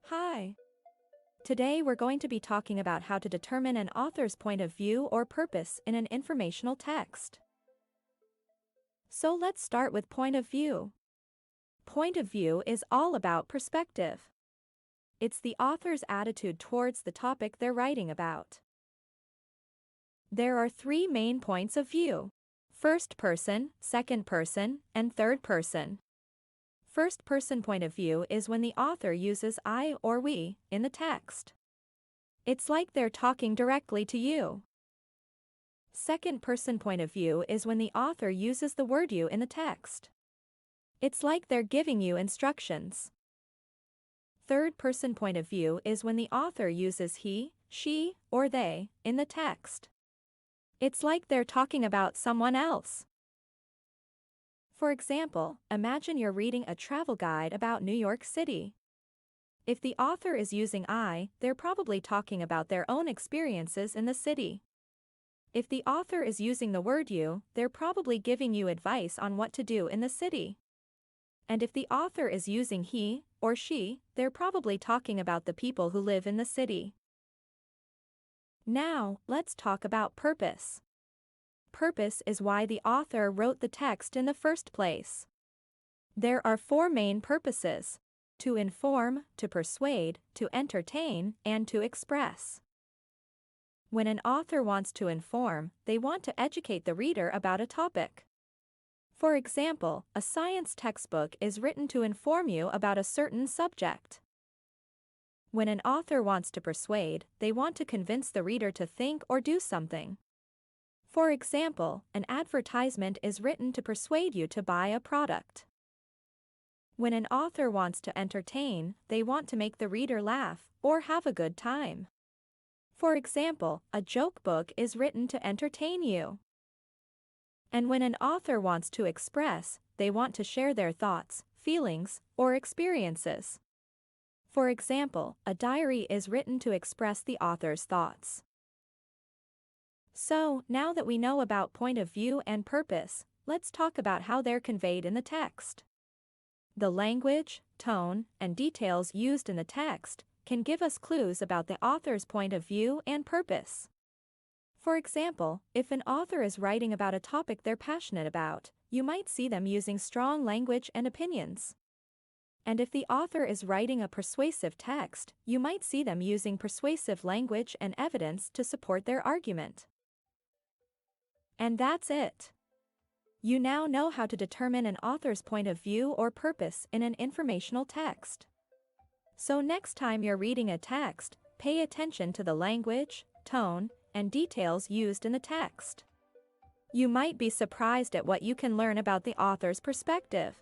Hi. Today we're going to be talking about how to determine an author's point of view or purpose in an informational text. So let's start with point of view. Point of view is all about perspective. It's the author's attitude towards the topic they're writing about. There are three main points of view: first person, second person, and third person. First-person point of view is when the author uses I or we in the text. It's like they're talking directly to you. Second-person point of view is when the author uses the word you in the text. It's like they're giving you instructions. Third-person point of view is when the author uses he, she, or they in the text. It's like they're talking about someone else. For example, imagine you're reading a travel guide about New York City. If the author is using I, they're probably talking about their own experiences in the city. If the author is using the word you, they're probably giving you advice on what to do in the city. And if the author is using he or she, they're probably talking about the people who live in the city. Now, let's talk about purpose. Purpose is why the author wrote the text in the first place. There are four main purposes: to inform, to persuade, to entertain, and to express. When an author wants to inform, they want to educate the reader about a topic. For example, a science textbook is written to inform you about a certain subject. When an author wants to persuade, they want to convince the reader to think or do something. For example, an advertisement is written to persuade you to buy a product. When an author wants to entertain, they want to make the reader laugh or have a good time. For example, a joke book is written to entertain you. And when an author wants to express, they want to share their thoughts, feelings, or experiences. For example, a diary is written to express the author's thoughts. So, now that we know about point of view and purpose, let's talk about how they're conveyed in the text. The language, tone, and details used in the text can give us clues about the author's point of view and purpose. For example, if an author is writing about a topic they're passionate about, you might see them using strong language and opinions. And if the author is writing a persuasive text, you might see them using persuasive language and evidence to support their argument. And that's it. You now know how to determine an author's point of view or purpose in an informational text. So next time you're reading a text, pay attention to the language, tone, and details used in the text. You might be surprised at what you can learn about the author's perspective.